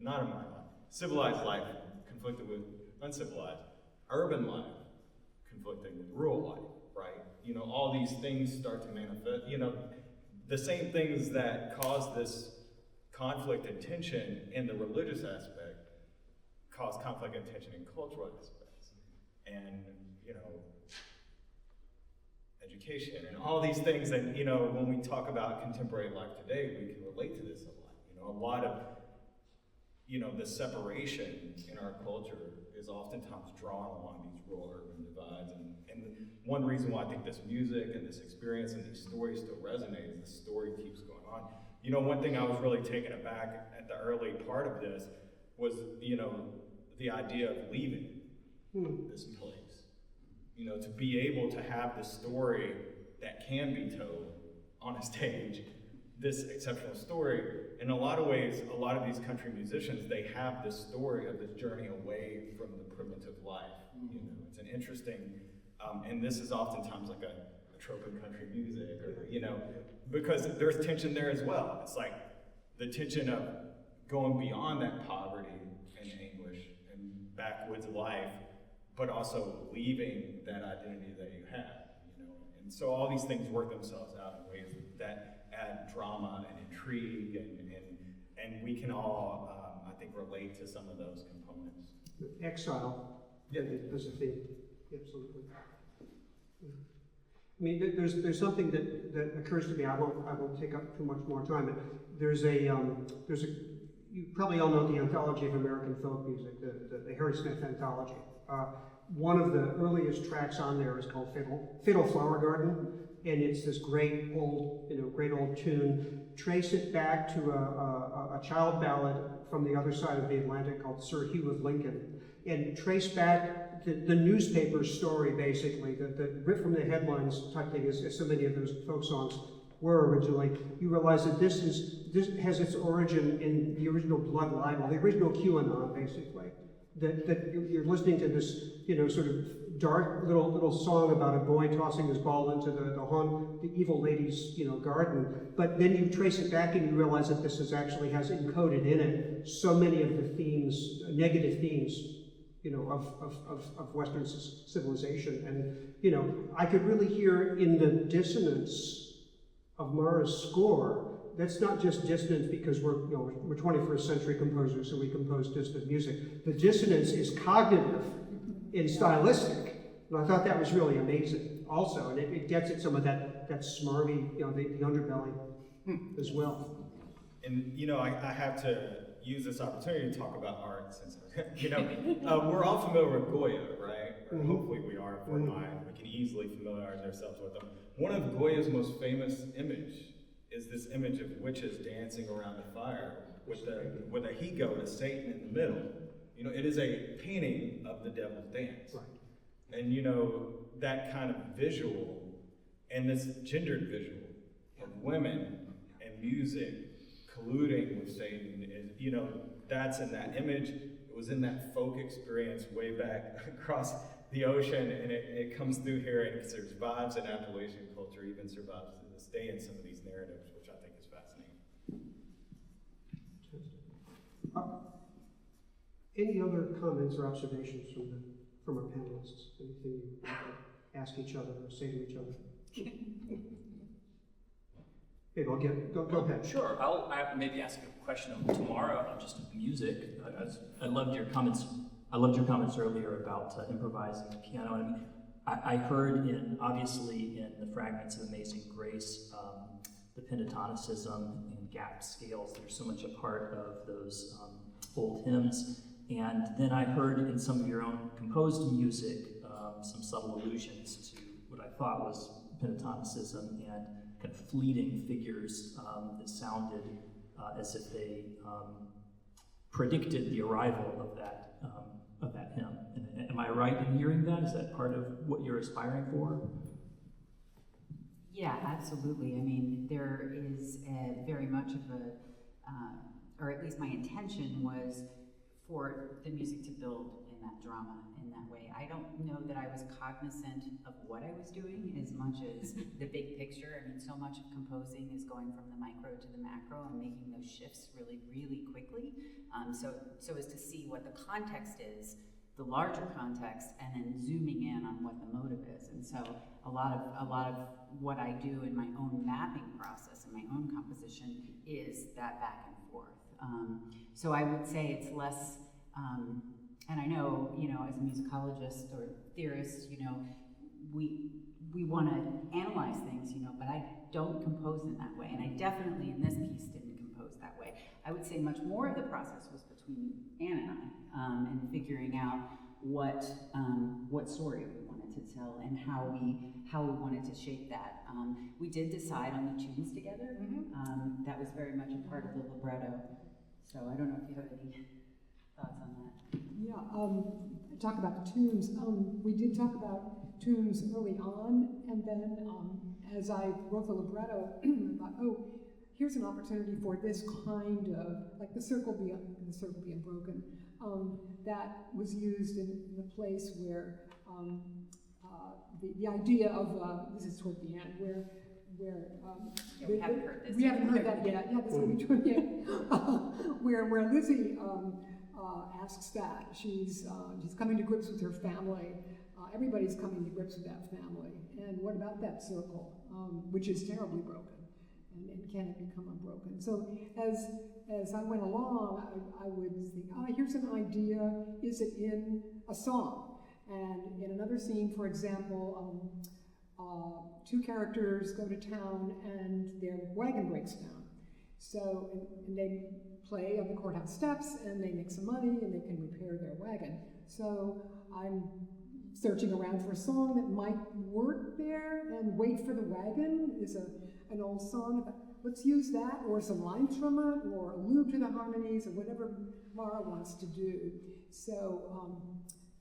not a modern life, civilized life conflicting with uncivilized, urban life conflicting with rural life, right? All these things start to manifest, the same things that cause this conflict and tension in the religious aspect cause conflict and tension in cultural aspects. And, education and all these things. And, when we talk about contemporary life today, we can relate to this a lot. A lot of, the separation in our culture is oftentimes drawn along these rural-urban divides. And one reason why I think this music and this experience and these stories still resonate is the story keeps going on. One thing I was really taken aback at the early part of this was, the idea of leaving this place. To be able to have this story that can be told on a stage, this exceptional story. In a lot of ways, a lot of these country musicians, they have this story of this journey away from the primitive life. It's an interesting, and this is oftentimes like a trope in country music, or, because there's tension there as well. It's like the tension of going beyond that poverty and anguish and backwoods life, but also leaving that identity that you have, And so all these things work themselves out in ways that add drama and intrigue, and we can all, I think, relate to some of those components. Exile. Yeah. There's a theme. Absolutely. I mean, there's something that occurs to me. I won't take up too much more time. But there's a you probably all know the anthology of American folk music, the Harry Smith anthology. One of the earliest tracks on there is called Fiddle Flower Garden, and it's this great old tune. Trace it back to a child ballad from the other side of the Atlantic called Sir Hugh of Lincoln, and trace back the newspaper story, basically, the rip from the headlines type thing, as so many of those folk songs were originally. You realize that this has its origin in the original blood libel, the original QAnon, basically. That you're listening to this, sort of dark little song about a boy tossing his ball into the evil lady's, garden. But then you trace it back and you realize that this actually has encoded in it so many of the themes, negative themes, of Western civilization. And, I could really hear in the dissonance of Mara's score, that's not just dissonance because we're 21st century composers and we compose dissonant music. The dissonance is cognitive and stylistic. And I thought that was really amazing also. And it gets at some of that smarmy, the underbelly as well. And, I have to use this opportunity to talk about art since, we're all familiar with Goya, right? Or hopefully we are. If we're not, we can easily familiarize ourselves with them. One of Goya's most famous is this image of witches dancing around a fire with a he-goat, a Satan in the middle. It is a painting of the devil's dance. Right. And that kind of visual and this gendered visual of women and music colluding with Satan is, that's in that image. It was in that folk experience way back across the ocean, and it comes through here and it survives in Appalachian culture, even survives to this day in some of these narratives, which I think is fascinating. Any other comments or observations from our panelists? Anything you want to ask each other or say to each other? Maybe I'll go ahead. Sure, I'll maybe ask a question of tomorrow about just music. I loved your comments. I loved your comments earlier about improvising the piano. I mean, I heard obviously in the fragments of Amazing Grace, the pentatonicism and gapped scales. They're so much a part of those old hymns. And then I heard in some of your own composed music some subtle allusions to what I thought was pentatonicism and kind of fleeting figures that sounded as if they predicted the arrival of that hymn. And am I right in hearing that? Is that part of what you're aspiring for? Yeah, absolutely. I mean, there is very much of or at least my intention was for the music to build in that drama in that way. I don't know that I was cognizant of what I was doing as much as the big picture. I mean, so much of composing is going from the micro to the macro and making those shifts really, really quickly. So as to see what the context is, the larger context, and then zooming in on what the motive is. And so a lot of what I do in my own mapping process and my own composition is that back and forth. So I would say it's less, and I know, as a musicologist or theorist, we want to analyze things, but I don't compose in that way. And I definitely in this piece didn't compose that way. I would say much more of the process was between Anne and I, and figuring out what story we wanted to tell and how we wanted to shape that. We did decide on the tunes together. That was very much a part of the libretto. So I don't know if you have any thoughts on that. Yeah, talk about the tunes. We did talk about tunes early on, and then as I wrote the libretto, I thought, here's an opportunity for this kind of, like the circle being broken, that was used in the place where the idea of, this is toward the end, where we haven't heard this. We haven't heard that yet. Yeah, this will be true yet. Where Lizzie asks that she's coming to grips with her family. Everybody's coming to grips with that family. And what about that circle, which is terribly broken? and can it become unbroken? So as I went along, I would think, here's an idea, is it in a song? And in another scene, for example, two characters go to town and their wagon breaks down. So, and they play on the courthouse steps and they make some money and they can repair their wagon. So I'm searching around for a song that might work there, and Wait for the Wagon is an old song. Let's use that, or some lines from it, or a loop to the harmonies, or whatever Mara wants to do. So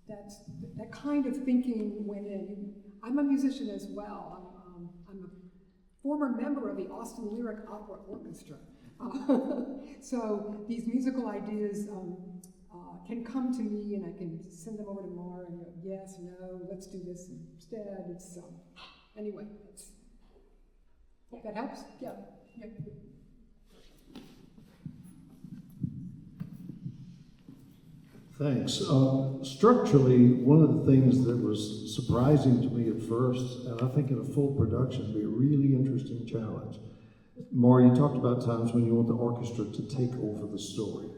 that's that kind of thinking went in. I'm a musician as well. I'm a former member of the Austin Lyric Opera Orchestra. So these musical ideas can come to me, and I can send them over to Mara and go, yes, no, let's do this instead. It's anyway. Hope that helps. Yeah. Thanks. Structurally, one of the things that was surprising to me at first, and I think in a full production, would be a really interesting challenge. Mara, you talked about times when you want the orchestra to take over the story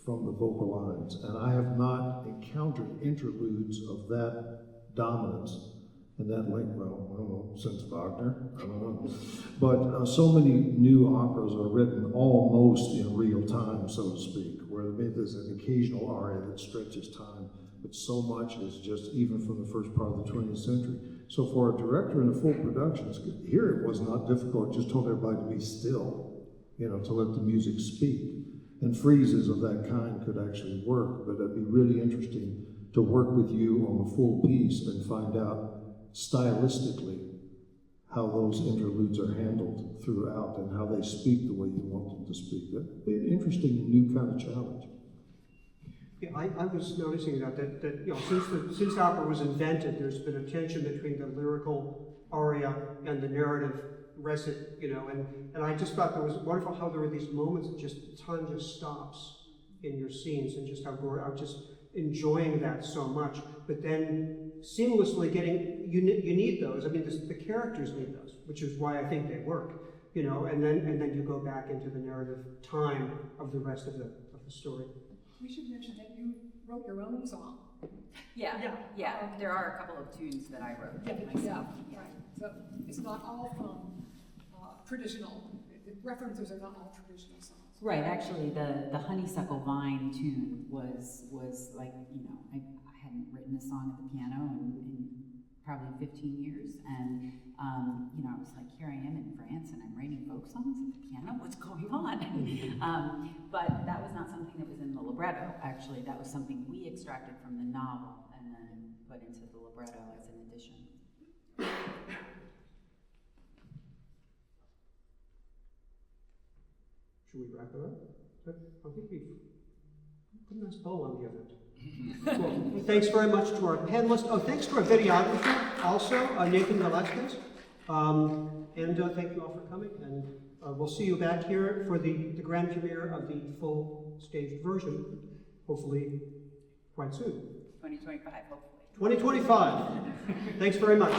from the vocal lines, and I have not encountered interludes of that dominance and that length, well, I don't know, since Wagner, I don't know. But so many new operas are written almost in real time, so to speak, where there's an occasional aria that stretches time, but so much is just even from the first part of the 20th century. So for a director in a full production, here it was not difficult, just told everybody to be still, to let the music speak. And freezes of that kind could actually work, but it'd be really interesting to work with you on the full piece and find out stylistically how those interludes are handled throughout and how they speak the way you want them to speak. That'd be an interesting new kind of challenge. Yeah, I was noticing that since opera was invented, there's been a tension between the lyrical aria and the narrative recit, and I just thought it was wonderful how there were these moments that just time just stops in your scenes, and just how I'm just enjoying that so much. But then seamlessly you need those. I mean, the characters need those, which is why I think they work. And then you go back into the narrative time of the rest of the story. We should mention that you wrote your own song. Yeah. There are a couple of tunes that I wrote myself. Yeah, right. So it's not all from traditional. The references are not all traditional songs. Right. Actually, the Honeysuckle Vine tune was like I hadn't written a song at the piano in probably 15 years, and I was like, here I am in France, and I'm writing folk songs at the piano. What's going on? But that was not something that was in the libretto. Actually, that was something we extracted from the novel and then put into the libretto as an addition. Should we wrap it up? I think we've put a nice bow on the event. Well, thanks very much to our panelists. Oh, thanks to our videographer also, Nathan Velasquez. And thank you all for coming. And we'll see you back here for the grand premiere of the full staged version, hopefully quite soon. 2025, hopefully. 2025. Thanks very much.